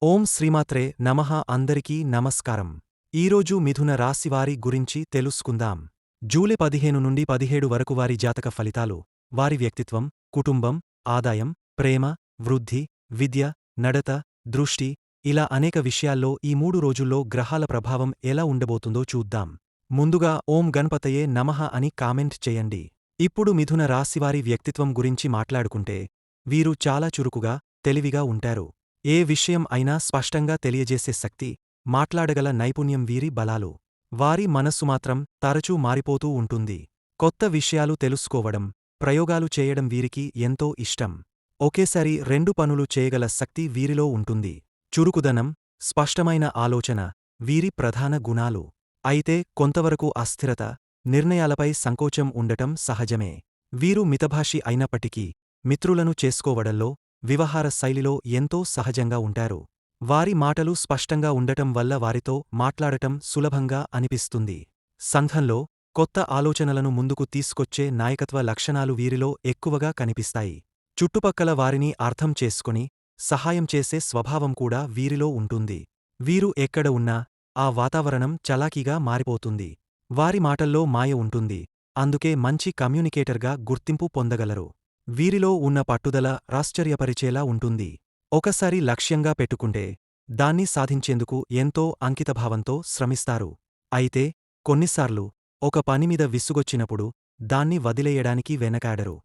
ఓం శ్రీమాత్రే నమః. అందరికీ నమస్కారం. ఈరోజు మిథున రాశివారి గురించి తెలుసుకుందాం. జూలై 15 నుండి 17 వరకు వారి జాతక ఫలితాలు, వారి వ్యక్తిత్వం, కుటుంబం, ఆదాయం, ప్రేమ, వృద్ధి, విద్య, నడత, దృష్టి, ఇలా అనేక విషయాల్లో ఈ 3 రోజుల్లో గ్రహాల ప్రభావం ఎలా ఉండబోతుందో చూద్దాం. ముందుగా ఓం గణపతయే నమః అని కామెంట్ చేయండి. ఇప్పుడు మిథున రాశివారి వ్యక్తిత్వం గురించి మాట్లాడుకుంటే, వీరు చాలా చురుకుగా, తెలివిగా ఉంటారు. ఏ విషయం అయినా స్పష్టంగా తెలియజేసే శక్తి, మాట్లాడగల నైపుణ్యం వీరి బలాలు. వారి మనస్సు మాత్రం తరచూ మారిపోతూ ఉంటుంది. కొత్త విషయాలు తెలుసుకోవడం, ప్రయోగాలు చేయడం వీరికి ఎంతో ఇష్టం. ఒకేసారి 2 పనులు చేయగల శక్తి వీరిలో ఉంటుంది. చురుకుదనం, స్పష్టమైన ఆలోచన వీరి ప్రధాన గుణాలు. అయితే కొంతవరకు అస్థిరత, నిర్ణయాలపై సంకోచం ఉండటం సహజమే. వీరు మితభాషి అయినప్పటికీ, మిత్రులను చేసుకోవడంలో, వ్యవహార శైలిలో ఎంతో సహజంగా ఉంటారు. వారి మాటలు స్పష్టంగా ఉండటం వల్ల వారితో మాట్లాడటం సులభంగా అనిపిస్తుంది. సంఘంలో కొత్త ఆలోచనలను ముందుకు తీసుకొచ్చే నాయకత్వ లక్షణాలు వీరిలో ఎక్కువగా కనిపిస్తాయి. చుట్టుపక్కల వారిని అర్థం చేసుకొని, సహాయం చేసే స్వభావం కూడా వీరిలో ఉంటుంది. వీరు ఎక్కడ ఉన్నా ఆ వాతావరణం చలాకీగా మారిపోతుంది. వారి మాటల్లో మాయ ఉంటుంది. అందుకే మంచి కమ్యూనికేటర్గా గుర్తింపు పొందగలరు. వీరిలో ఉన్న పట్టుదల ఆశ్చర్యపరిచేలా ఉంటుంది. ఒకసారి లక్ష్యంగా పెట్టుకుంటే, దాన్ని సాధించేందుకు ఎంతో అంకితభావంతో శ్రమిస్తారు. అయితే కొన్నిసార్లు ఒక పనిమీద విసుగొచ్చినప్పుడు దాన్ని వదిలేయడానికి వెనకాడరు.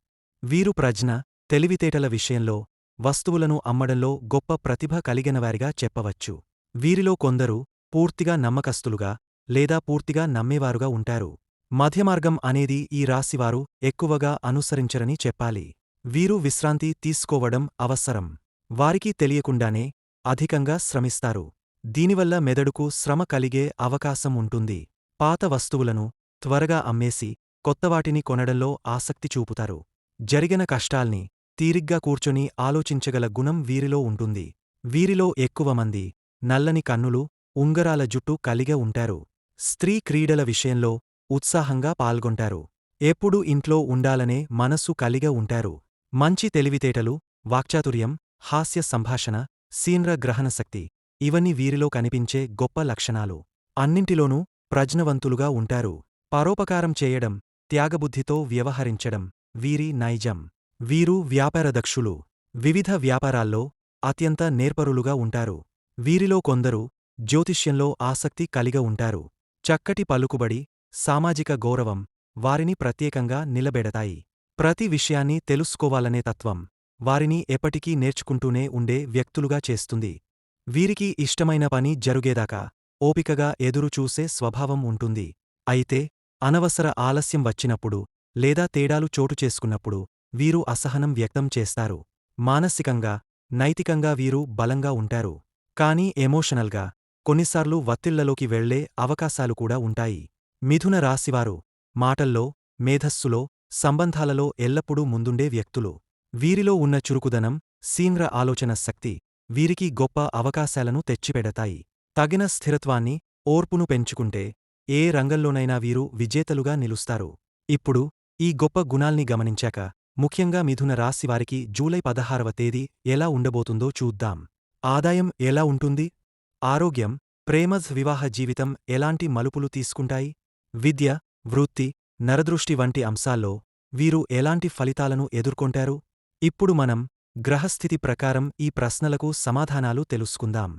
వీరు ప్రజ్ఞ, తెలివితేటల విషయంలో, వస్తువులను అమ్మడంలో గొప్ప ప్రతిభ కలిగినవారిగా చెప్పవచ్చు. వీరిలో కొందరు పూర్తిగా నమ్మకస్తులుగా, లేదా పూర్తిగా నమ్మేవారుగా ఉంటారు. మధ్యమార్గం అనేది ఈ రాశివారు ఎక్కువగా అనుసరించరని చెప్పాలి. వీరు విశ్రాంతి తీసుకోవడం అవసరం. వారికి తెలియకుండానే అధికంగా శ్రమిస్తారు. దీనివల్ల మెదడుకు శ్రమ కలిగే అవకాశం ఉంటుంది. పాత వస్తువులను త్వరగా అమ్మేసి, కొత్తవాటిని కొనడంలో ఆసక్తి చూపుతారు. జరిగిన కష్టాల్ని తీరిగ్గా కూర్చొని ఆలోచించగల గుణం వీరిలో ఉంటుంది. వీరిలో ఎక్కువమంది నల్లని కన్నులు, ఉంగరాల జుట్టు కలిగి ఉంటారు. స్త్రీ క్రీడల విషయంలో ఉత్సాహంగా పాల్గొంటారు. ఎప్పుడూ ఇంట్లో ఉండాలనే మనసు కలిగి ఉంటారు. మంచి తెలివితేటలు, వాక్చాతుర్యం, హాస్య సంభాషణ, శీఘ్ర గ్రహణశక్తి ఇవన్నీ వీరిలో కనిపించే గొప్ప లక్షణాలు. అన్నింటిలోనూ ప్రజ్ఞవంతులుగా ఉంటారు. పరోపకారం చేయడం, త్యాగబుద్ధితో వ్యవహరించడం వీరి నైజం. వీరు వ్యాపారదక్షులు. వివిధ వ్యాపారాల్లో అత్యంత నేర్పరులుగా ఉంటారు. వీరిలో కొందరు జ్యోతిష్యంలో ఆసక్తి కలిగి ఉంటారు. చక్కటి పలుకుబడి, సామాజిక గౌరవం వారిని ప్రత్యేకంగా నిలబెడతాయి. ప్రతి విషయాన్ని తెలుసుకోవాలనే తత్వం వారిని ఎప్పటికీ నేర్చుకుంటూనే ఉండే వ్యక్తులుగా చేస్తుంది. వీరికి ఇష్టమైన పని జరుగేదాకా ఓపికగా ఎదురుచూసే స్వభావం ఉంటుంది. అయితే అనవసర ఆలస్యం వచ్చినప్పుడు, లేదా తేడాలు చోటుచేసుకున్నప్పుడు వీరు అసహనం వ్యక్తం చేస్తారు. మానసికంగా, నైతికంగా వీరు బలంగా ఉంటారు. కానీ ఎమోషనల్గా కొన్నిసార్లు వత్తిళ్లలోకి వెళ్లే అవకాశాలు కూడా ఉంటాయి. మిథున రాశివారు మాటల్లో, మేధస్సులో, సంబంధాలలో ఎల్లప్పుడూ ముందుండే వ్యక్తులు. వీరిలో ఉన్న చురుకుదనం, శీఘ్ర ఆలోచన శక్తి వీరికి గొప్ప అవకాశాలను తెచ్చిపెడతాయి. తగిన స్థిరత్వాన్ని, ఓర్పును పెంచుకుంటే ఏ రంగంలోనైనా వీరు విజేతలుగా నిలుస్తారు. ఇప్పుడు ఈ గొప్ప గుణాల్ని గమనించాక, ముఖ్యంగా మిథున రాశివారికి జూలై 16వ తేదీ ఎలా ఉండబోతుందో చూద్దాం. ఆదాయం ఎలా ఉంటుంది? ఆరోగ్యం, ప్రేమ, వివాహ జీవితం ఎలాంటి మలుపులు తీసుకుంటాయి? విద్య, వృత్తి, నరదృష్టి వంటి అంశాల్లో వీరు ఎలాంటి ఫలితాలను ఎదుర్కొంటారు? ఇప్పుడు మనం గ్రహస్థితి ప్రకారం ఈ ప్రశ్నలకు సమాధానాలు తెలుసుకుందాం.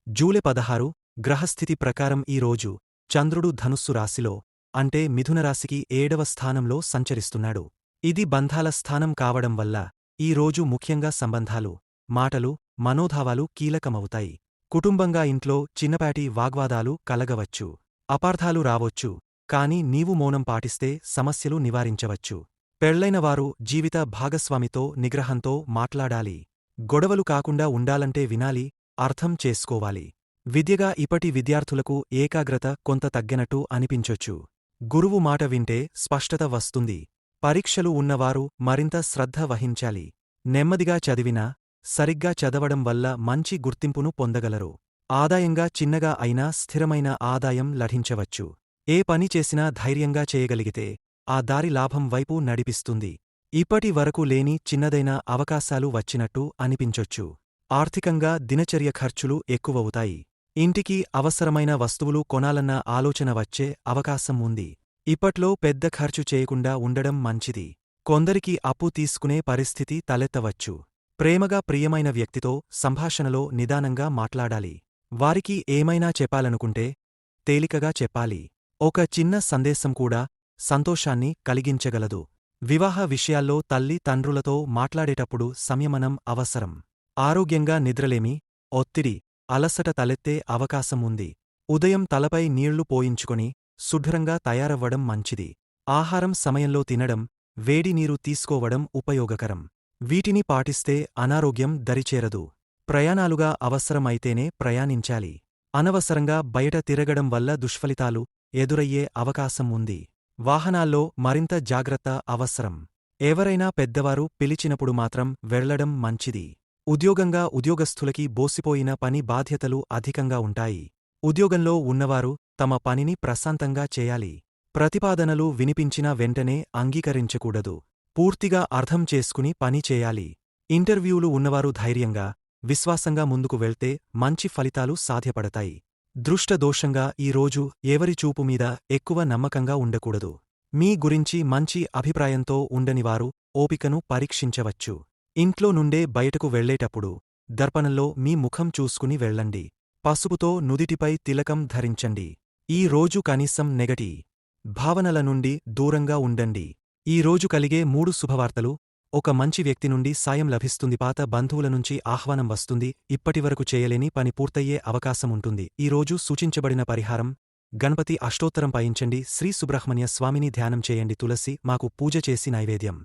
జూలై 16 గ్రహస్థితి ప్రకారం ఈ రోజు చంద్రుడు ధనుస్సు రాశిలో, అంటే మిథునరాశికి 7వ స్థానంలో సంచరిస్తున్నాడు. ఇది బంధాల స్థానం కావడం వల్ల ఈ రోజు ముఖ్యంగా సంబంధాలు, మాటలు, మనోభావాలు కీలకమవుతాయి. కుటుంబంగా ఇంట్లో చిన్నపాటి వాగ్వాదాలు కలగవచ్చు. అపార్థాలు రావొచ్చు. కానీ నీవు మౌనం పాటిస్తే సమస్యలు నివారించవచ్చు. పెళ్లైనవారు జీవిత భాగస్వామితో నిగ్రహంతో మాట్లాడాలి. గొడవలు కాకుండా ఉండాలంటే వినాలి, అర్థం చేసుకోవాలి. విద్యగా ఇప్పటి విద్యార్థులకు ఏకాగ్రత కొంత తగ్గినట్టు అనిపించొచ్చు. గురువు మాట వింటే స్పష్టత వస్తుంది. పరీక్షలు ఉన్నవారు మరింత శ్రద్ధ వహించాలి. నెమ్మదిగా చదివినా, సరిగ్గా చదవడం వల్ల మంచి గుర్తింపును పొందగలరు. ఆదాయంగా చిన్నగా అయినా స్థిరమైన ఆదాయం లభించవచ్చు. ఏ పని చేసినా ధైర్యంగా చేయగలిగితే ఆ దారి లాభం వైపు నడిపిస్తుంది. ఇప్పటి వరకు లేని చిన్నదైన అవకాశాలు వచ్చినట్టు అనిపించొచ్చు. ఆర్థికంగా దినచర్య ఖర్చులు ఎక్కువవుతాయి. ఇంటికి అవసరమైన వస్తువులు కొనాలన్న ఆలోచన వచ్చే అవకాశం ఉంది. ఇప్పట్లో పెద్ద ఖర్చు చేయకుండా ఉండడం మంచిది. కొందరికి అప్పు తీసుకునే పరిస్థితి తలెత్తవచ్చు. ప్రేమగా ప్రియమైన వ్యక్తితో సంభాషణలో నిదానంగా మాట్లాడాలి. వారికి ఏమైనా చెప్పాలనుకుంటే తేలికగా చెప్పాలి. ఒక చిన్న సందేశం కూడా సంతోషాన్ని కలిగించగలదు. వివాహ విషయాల్లో తల్లి తండ్రులతో మాట్లాడేటప్పుడు సంయమనం అవసరం. ఆరోగ్యంగా నిద్రలేమి, ఒత్తిడి, అలసట తలెత్తే అవకాశం ఉంది. ఉదయం తలపై నీళ్లు పోయించుకొని శుభ్రంగా తయారవ్వడం మంచిది. ఆహారం సమయంలో తినడం, వేడి నీరు తీసుకోవడం ఉపయోగకరం. వీటిని పాటిస్తే అనారోగ్యం దరిచేరదు. ప్రయాణాలుగా అవసరమైతేనే ప్రయాణించాలి. అనవసరంగా బయట తిరగడం వల్ల దుష్ఫలితాలు ఎదురయ్యే అవకాశం ఉంది. వాహనాల్లో మరింత జాగ్రత్త అవసరం. ఎవరైనా పెద్దవారు పిలిచినప్పుడు మాత్రం వెళ్లడం మంచిది. ఉద్యోగస్తులకి బోసిపోయిన పని బాధ్యతలు అధికంగా ఉంటాయి. ఉద్యోగంలో ఉన్నవారు తమ పనిని ప్రశాంతంగా చేయాలి. ప్రతిపాదనలు వినిపించిన వెంటనే అంగీకరించకూడదు. పూర్తిగా అర్థం చేసుకుని పని చేయాలి. ఇంటర్వ్యూలు ఉన్నవారు ధైర్యంగా, విశ్వాసంగా ముందుకు వెళ్తే మంచి ఫలితాలు సాధ్యపడతాయి. దృష్టదోషంగా ఈ రోజు ఎవరి చూపు మీద ఎక్కువ నమ్మకంగా ఉండకూడదు. మీ గురించి మంచి అభిప్రాయంతో ఉండనివారు ఓపికను పరీక్షించవచ్చు. ఇంట్లో నుండే బయటకు వెళ్లేటప్పుడు దర్పణంలో మీ ముఖం చూసుకుని వెళ్ళండి. పసుపుతో నుదిటిపై తిలకం ధరించండి. ఈ రోజు కనీసం నెగటివ్ భావనల నుండి దూరంగా ఉండండి. ఈ రోజు కలిగే 3 శుభవార్తలు: ఒక మంచి వ్యక్తి నుండి సాయం లభిస్తుంది. పాత బంధువుల నుంచి ఆహ్వానం వస్తుంది. ఇప్పటివరకు చేయలేని పని పూర్తయ్యే అవకాశముంటుంది. ఈ రోజు సూచించబడిన పరిహారం: గణపతి అష్టోత్తరం పయించండి. శ్రీ సుబ్రహ్మణ్య స్వామిని ధ్యానం చేయండి. తులసి మాకు పూజ చేసి నైవేద్యం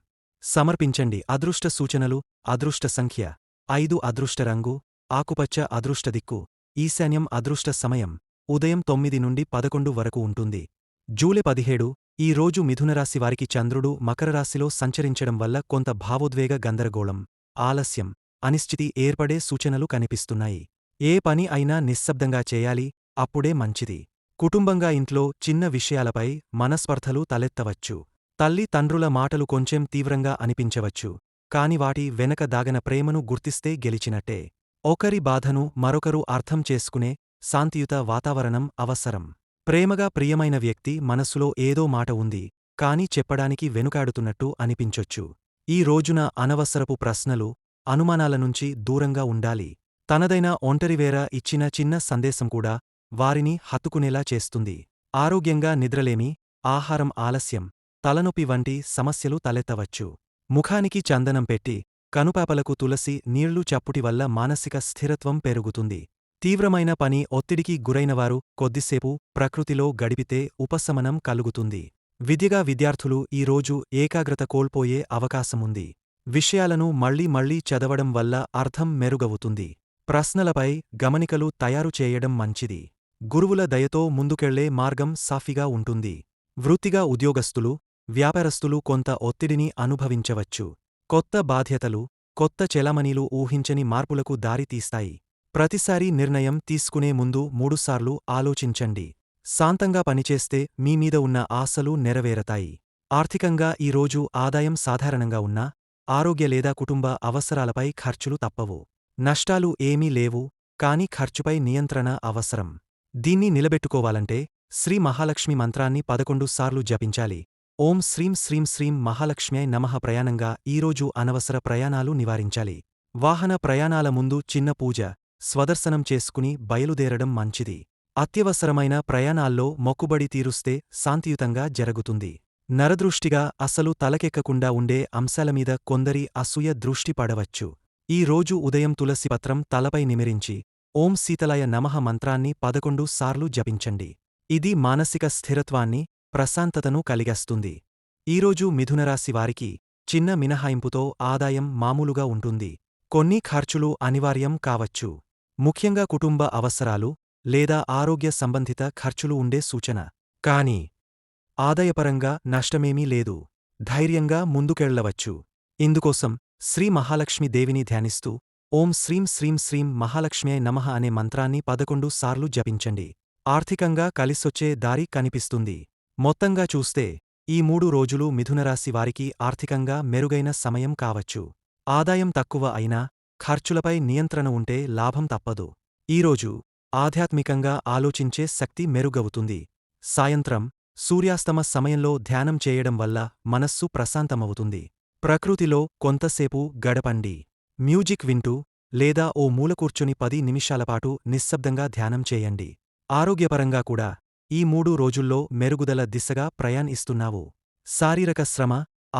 సమర్పించండి. అదృష్ట సూచనలు: అదృష్ట సంఖ్య 5, అదృష్ట రంగు ఆకుపచ్చ, అదృష్ట దిక్కు ఈశాన్యం, అదృష్ట సమయం ఉదయం 9 నుండి 11 వరకు ఉంటుంది. జూలై 17 ఈ రోజు మిథునరాశి వారికి చంద్రుడు మకరరాశిలో సంచరించడం వల్ల కొంత భావోద్వేగ గందరగోళం, ఆలస్యం, అనిశ్చితి ఏర్పడే సూచనలు కనిపిస్తున్నాయి. ఏ పని అయినా నిశ్శబ్దంగా చేయాలి, అప్పుడే మంచిది. కుటుంబంగా ఇంట్లో చిన్న విషయాలపై మనస్పర్ధలు తలెత్తవచ్చు. తల్లి తండ్రుల మాటలు కొంచెం తీవ్రంగా అనిపించవచ్చు. కాని వాటి వెనక దాగన ప్రేమను గుర్తిస్తే గెలిచినట్టే. ఒకరి బాధను మరొకరు అర్థం చేసుకునే శాంతియుత వాతావరణం అవసరం. ప్రేమగా ప్రియమైన వ్యక్తి మనసులో ఏదో మాట ఉంది, కాని చెప్పడానికి వెనుకాడుతున్నట్టు అనిపించొచ్చు. ఈ రోజున అనవసరపు ప్రశ్నలు, అనుమానాల నుంచి దూరంగా ఉండాలి. తనదైన ఒంటరివేర ఇచ్చిన చిన్న సందేశం కూడా వారిని హత్తుకునేలా చేస్తుంది. ఆరోగ్యంగా నిద్రలేమి, ఆహారం ఆలస్యం, తలనొప్పి వంటి సమస్యలు తలెత్తవచ్చు. ముఖానికి చందనం పెట్టి, కనుపాపలకు తులసి నీళ్లు చప్పుటి వల్ల మానసిక స్థిరత్వం పెరుగుతుంది. తీవ్రమైన పని ఒత్తిడికి గురైనవారు కొద్దిసేపు ప్రకృతిలో గడిపితే ఉపశమనం కలుగుతుంది. విద్యగా విద్యార్థులు ఈ రోజు ఏకాగ్రత కోల్పోయే అవకాశముంది. విషయాలను మళ్లీ మళ్లీ చదవడం వల్ల అర్థం మెరుగవుతుంది. ప్రశ్నలపై గమనికలు తయారు చేయడం మంచిది. గురువుల దయతో ముందుకెళ్లే మార్గం సాఫీగా ఉంటుంది. వృత్తిగా ఉద్యోగస్తులు, వ్యాపారస్తులు కొంత ఒత్తిడిని అనుభవించవచ్చు. కొత్త బాధ్యతలు, కొత్త చెలామణీలు ఊహించని మార్పులకు దారి తీస్తాయి. ప్రతిసారీ నిర్ణయం తీసుకునే ముందు 3 సార్లు ఆలోచించండి. శాంతంగా పనిచేస్తే మీ మీద ఉన్న ఆశలు నెరవేరతాయి. ఆర్థికంగా ఈ రోజు ఆదాయం సాధారణంగా ఉన్నా ఆరోగ్య లేదా కుటుంబ అవసరాలపై ఖర్చులు తప్పవు. నష్టాలు ఏమీ లేవు, కాని ఖర్చుపై నియంత్రణ అవసరం. దీన్ని నిలబెట్టుకోవాలంటే శ్రీ మహాలక్ష్మి మంత్రాన్ని 11 సార్లు జపించాలి. ఓం శ్రీం శ్రీం శ్రీం మహాలక్ష్మ్యై నమః. ప్రయాణంగా ఈరోజు అనవసర ప్రయాణాలు నివారించాలి. వాహన ప్రయాణాల ముందు చిన్న పూజ, స్వదర్శనం చేసుకుని బయలుదేరడం మంచిది. అత్యవసరమైన ప్రయాణాల్లో మొక్కుబడి తీరుస్తే శాంతియుతంగా జరుగుతుంది. నరదృష్టిగా అసలు తలకెక్కకుండా ఉండే అంశాలమీద కొందరి అసూయ దృష్టి పడవచ్చు. ఈ రోజు ఉదయం తులసిపత్రం తలపై నిమిరించి ఓం శీతలాయ నమః మంత్రాన్ని 11 సార్లు జపించండి. ఇది మానసిక స్థిరత్వాన్ని, ప్రశాంతతను కలిగిస్తుంది. ఈరోజు మిథునరాశి వారికి చిన్న మినహాయింపుతో ఆదాయం మామూలుగా ఉంటుంది. కొన్ని ఖర్చులు అనివార్యం కావచ్చు. ముఖ్యంగా కుటుంబ అవసరాలు లేదా ఆరోగ్య సంబంధిత ఖర్చులు ఉండే సూచన. కానీ ఆదాయపరంగా నష్టమేమీ లేదు. ధైర్యంగా ముందుకెళ్లవచ్చు. ఇందుకోసం శ్రీ మహాలక్ష్మి దేవిని ధ్యానిస్తూ ఓం శ్రీం శ్రీం శ్రీం మహాలక్ష్మ్యై నమః అనే మంత్రాన్ని 11 సార్లు జపించండి. ఆర్థికంగా కలిసొచ్చే దారి కనిపిస్తుంది. మొత్తంగా చూస్తే ఈ 3 రోజులు మిథునరాశి వారికి ఆర్థికంగా మెరుగైన సమయం కావచ్చు. ఆదాయం తక్కువ అయినా ఖర్చులపై నియంత్రణ ఉంటే లాభం తప్పదు. ఈరోజు ఆధ్యాత్మికంగా ఆలోచించే శక్తి మెరుగవుతుంది. సాయంత్రం సూర్యాస్తమ సమయంలో ధ్యానం చేయడం వల్ల మనస్సు ప్రశాంతమవుతుంది. ప్రకృతిలో కొంతసేపు గడపండి. మ్యూజిక్ వింటూ లేదా ఓ మూల కూర్చుని 10 నిమిషాలపాటు నిశ్శబ్దంగా ధ్యానం చేయండి. ఆరోగ్యపరంగా కూడా ఈ 3 రోజుల్లో మెరుగుదల దిశగా ప్రయాణిస్తున్నావు. శారీరక శ్రమ,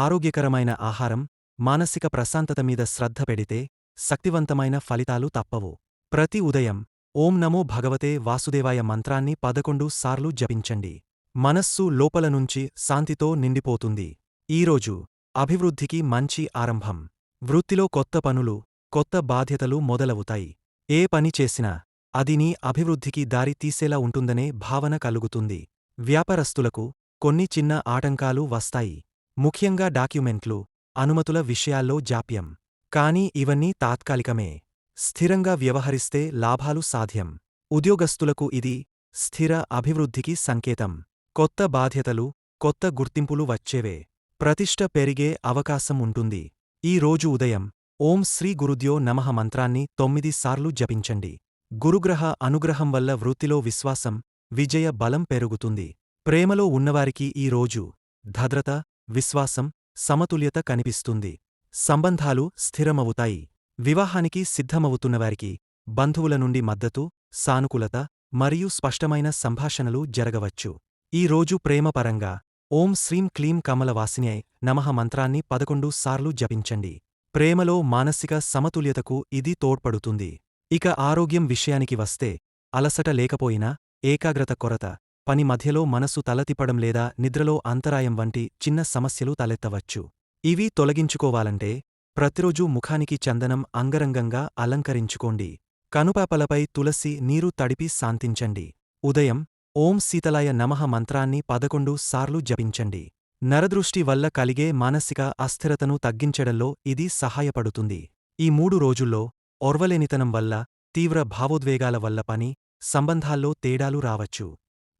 ఆరోగ్యకరమైన ఆహారం, మానసిక ప్రశాంతత మీద శ్రద్ధ పెడితే శక్తివంతమైన ఫలితాలు తప్పవు. ప్రతి ఉదయం ఓం నమో భగవతే వాసుదేవాయ మంత్రాన్ని 11 సార్లు జపించండి. మనస్సు లోపల నుంచి శాంతితో నిండిపోతుంది. ఈరోజు అభివృద్ధికి మంచి ఆరంభం. వృత్తిలో కొత్త పనులు, కొత్త బాధ్యతలు మొదలవుతాయి. ఏ పని చేసినా అది నీ అభివృద్ధికి దారి తీసేలా ఉంటుందనే భావన కలుగుతుంది. వ్యాపారస్తులకు కొన్ని చిన్న ఆటంకాలు వస్తాయి. ముఖ్యంగా డాక్యుమెంట్లు, అనుమతుల విషయాల్లో జాప్యం. కానీ ఇవన్నీ తాత్కాలికమే. స్థిరంగా వ్యవహరిస్తే లాభాలు సాధ్యం. ఉద్యోగస్తులకు ఇది స్థిర అభివృద్ధికి సంకేతం. కొత్త బాధ్యతలు, కొత్త గుర్తింపులు వచ్చేవే. ప్రతిష్ఠ పెరిగే అవకాశం ఉంటుంది. ఈ రోజు ఉదయం ఓం శ్రీ గురుద్యో నమః మంత్రాన్ని 9 సార్లు జపించండి. గురుగ్రహ అనుగ్రహం వల్ల వృత్తిలో విశ్వాసం, విజయ బలం పెరుగుతుంది. ప్రేమలో ఉన్నవారికి ఈ రోజు భద్రత, విశ్వాసం, సమతుల్యత కనిపిస్తుంది. సంబంధాలు స్థిరమవుతాయి. వివాహానికి సిద్ధమవుతున్నవారికి బంధువుల నుండి మద్దతు, సానుకూలత మరియు స్పష్టమైన సంభాషణలు జరగవచ్చు. ఈ రోజు ప్రేమపరంగా ఓం శ్రీం క్లీం కమలవాసిన్యై నమః మంత్రాన్ని 11 సార్లు జపించండి. ప్రేమలో మానసిక సమతుల్యతకు ఇది తోడ్పడుతుంది. ఇక ఆరోగ్యం విషయానికి వస్తే అలసట లేకపోయినా ఏకాగ్రత కొరత, పని మధ్యలో మనసు తలతిప్పడం లేదా నిద్రలో అంతరాయం వంటి చిన్న సమస్యలు తలెత్తవచ్చు. ఇవి తొలగించుకోవాలంటే ప్రతిరోజూ ముఖానికి చందనం అంగరంగంగా అలంకరించుకోండి. కనుపాపలపై తులసి నీరు తడిపి శాంతించండి. ఉదయం ఓం శీతలాయ నమః మంత్రాన్ని 11 సార్లు జపించండి. నరదృష్టి వల్ల కలిగే మానసిక అస్థిరతను తగ్గించడంలో ఇది సహాయపడుతుంది. ఈ 3 రోజుల్లో ఓర్వలేనితనం వల్ల, తీవ్ర భావోద్వేగాల వల్ల పని, సంబంధాల్లో తేడాలు రావచ్చు.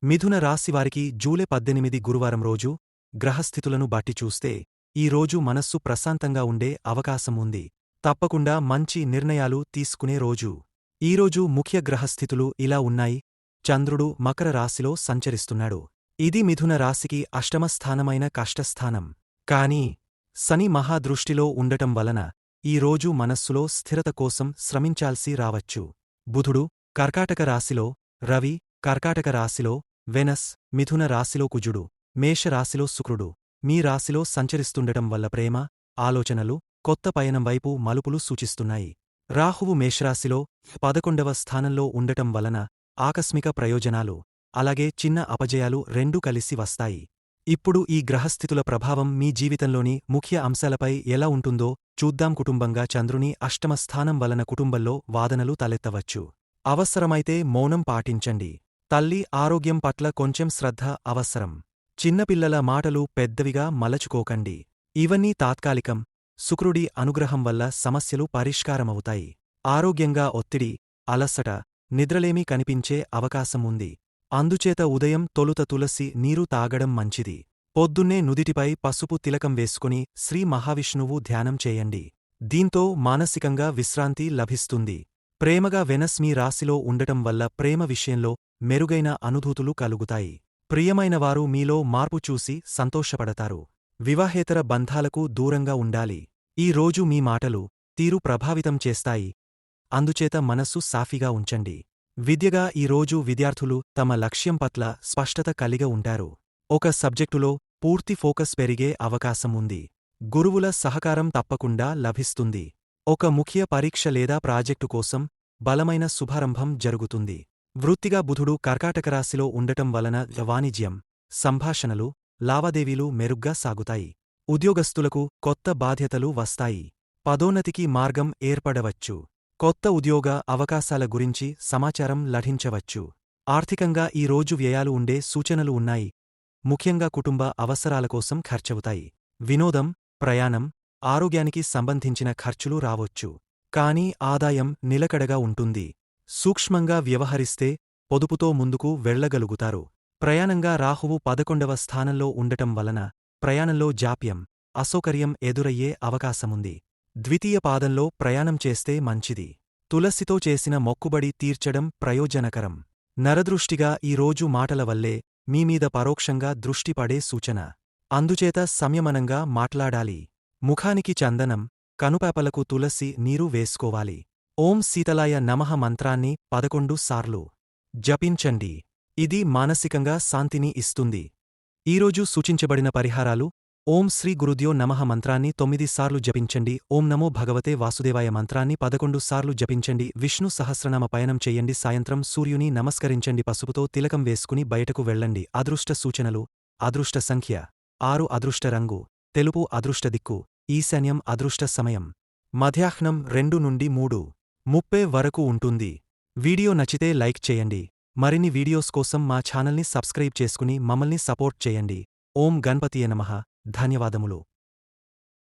మిథున రాశివారికి జూలై 18 గురువారం రోజు గ్రహస్థితులను బట్టి చూస్తే ఈ రోజు మనస్సు ప్రశాంతంగా ఉండే అవకాశం ఉంది. తప్పకుండా మంచి నిర్ణయాలు తీసుకునే రోజు. ఈరోజు ముఖ్య గ్రహస్థితులు ఇలా ఉన్నాయి. చంద్రుడు మకర రాశిలో సంచరిస్తున్నాడు. ఇది మిథున రాశికి అష్టమ స్థానమైన కష్టస్థానం. కానీ శని మహాదృష్టిలో ఉండటం వలన ఈ రోజు మనస్సులో స్థిరత కోసం శ్రమించాల్సి రావచ్చు. బుధుడు కర్కాటక రాశిలో, రవి కర్కాటక రాశిలో, వెనస్ మిథున రాశిలో, కుజుడు మేషరాశిలో, శుక్రుడు మీ రాశిలో సంచరిస్తుండటం వల్ల ప్రేమ, ఆలోచనలు కొత్త పయనం వైపు మలుపులు సూచిస్తున్నాయి. రాహువు మేషరాశిలో 11వ స్థానంలో ఉండటం వలన ఆకస్మిక ప్రయోజనాలు, అలాగే చిన్న అపజయాలు రెండూ కలిసి వస్తాయి. ఇప్పుడు ఈ గ్రహస్థితుల ప్రభావం మీ జీవితంలోని ముఖ్య అంశాలపై ఎలా ఉంటుందో చూద్దాం. కుటుంబంగా చంద్రుని అష్టమ స్థానం వలన కుటుంబంలో వాదనలు తలెత్తవచ్చు. అవసరమైతే మౌనం పాటించండి. తల్లి ఆరోగ్యం పట్ల కొంచెం శ్రద్ధ అవసరం. చిన్నపిల్లల మాటలు పెద్దవిగా మలచుకోకండి. ఇవన్నీ తాత్కాలికం. శుక్రుడి అనుగ్రహం వల్ల సమస్యలు పరిష్కారమవుతాయి. ఆరోగ్యంగా ఒత్తిడి, అలసట, నిద్రలేమి కనిపించే అవకాశం ఉంది. అందుచేత ఉదయం తొలుత తులసి నీరు తాగడం మంచిది. పొద్దున్నే నుదిటిపై పసుపు తిలకం వేసుకుని శ్రీ మహావిష్ణువు ధ్యానం చేయండి. దీంతో మానసికంగా విశ్రాంతి లభిస్తుంది. ప్రేమగా వెనస్ మీ రాశిలో ఉండటం వల్ల ప్రేమ విషయంలో మెరుగైన అనుభూతులు కలుగుతాయి. ప్రియమైనవారు మీలో మార్పు చూసి సంతోషపడతారు. వివాహేతర బంధాలకు దూరంగా ఉండాలి. ఈ రోజు మీ మాటలు, తీరు ప్రభావితం చేస్తాయి. అందుచేత మనస్సు సాఫీగా ఉంచండి. విద్యగా ఈ రోజు విద్యార్థులు తమ లక్ష్యం పట్ల స్పష్టత కలిగి ఉంటారు. ఒక సబ్జెక్టులో పూర్తి ఫోకస్ పెరిగే అవకాశం ఉంది. గురువుల సహకారం తప్పకుండా లభిస్తుంది. ఒక ముఖ్య పరీక్ష లేదా ప్రాజెక్టు కోసం బలమైన శుభారంభం జరుగుతుంది. వృత్తిగా బుధుడు కర్కాటక రాశిలో ఉండటం వలన వాణిజ్యం, సంభాషణలు, లావాదేవీలు మెరుగ్గా సాగుతాయి. ఉద్యోగస్తులకు కొత్త బాధ్యతలు వస్తాయి. పదోన్నతికి మార్గం ఏర్పడవచ్చు. కొత్త ఉద్యోగ అవకాశాల గురించి సమాచారం లభించవచ్చు. ఆర్థికంగా ఈ రోజు వ్యయాలు ఉండే సూచనలు ఉన్నాయి. ముఖ్యంగా కుటుంబ అవసరాల కోసం ఖర్చవుతాయి. వినోదం, ప్రయాణం, ఆరోగ్యానికి సంబంధించిన ఖర్చులు రావొచ్చు. కానీ ఆదాయం నిలకడగా ఉంటుంది. సూక్ష్మంగా వ్యవహరిస్తే పొదుపుతో ముందుకు వెళ్లగలుగుతారు. ప్రయాణంగా రాహువు 11వ స్థానంలో ఉండటం వలన ప్రయాణంలో జాప్యం, అసౌకర్యం ఎదురయ్యే అవకాశముంది. ద్వితీయ పాదంలో ప్రయాణం చేస్తే మంచిది. తులసితో చేసిన మొక్కుబడి తీర్చడం ప్రయోజనకరం. నరదృష్టిగా ఈ రోజు మాటల వల్లే మీమీద పరోక్షంగా దృష్టి పడే సూచన. అందుచేత సంయమనంగా మాట్లాడాలి. ముఖానికి చందనం, కనుపాపలకు తులసి నీరు వేసుకోవాలి. ఓం శీతలాయ నమః మంత్రాన్ని 11 సార్లు జపించండి. ఇది మానసికంగా శాంతిని ఇస్తుంది. ఈరోజు సూచించబడిన పరిహారాలు: ఓం శ్రీ గురుద్యో నమః మంత్రాన్ని 9 సార్లు జపించండి. ఓం నమో భగవతే వాసుదేవాయ మంత్రాన్ని 11 సార్లు జపించండి. విష్ణు సహస్రనామ పయనం చెయ్యండి. సాయంత్రం సూర్యుని నమస్కరించండి. పసుపుతో తిలకం వేసుకుని బయటకు వెళ్ళండి. అదృష్ట సూచనలు: అదృష్ట సంఖ్య 6, అదృష్ట రంగు తెలుపు, అదృష్ట దిక్కు ఈశాన్యం, అదృష్ట సమయం మధ్యాహ్నం 2 నుండి 3:30 వరకు ఉంటుంది. వీడియో నచ్చితే లైక్ చేయండి. మరిన్ని వీడియోస్ కోసం మా ఛానల్ని సబ్స్క్రైబ్ చేసుకుని మమ్మల్ని సపోర్ట్ చేయండి. ఓం గణపతియే నమః. ధన్యవాదములు.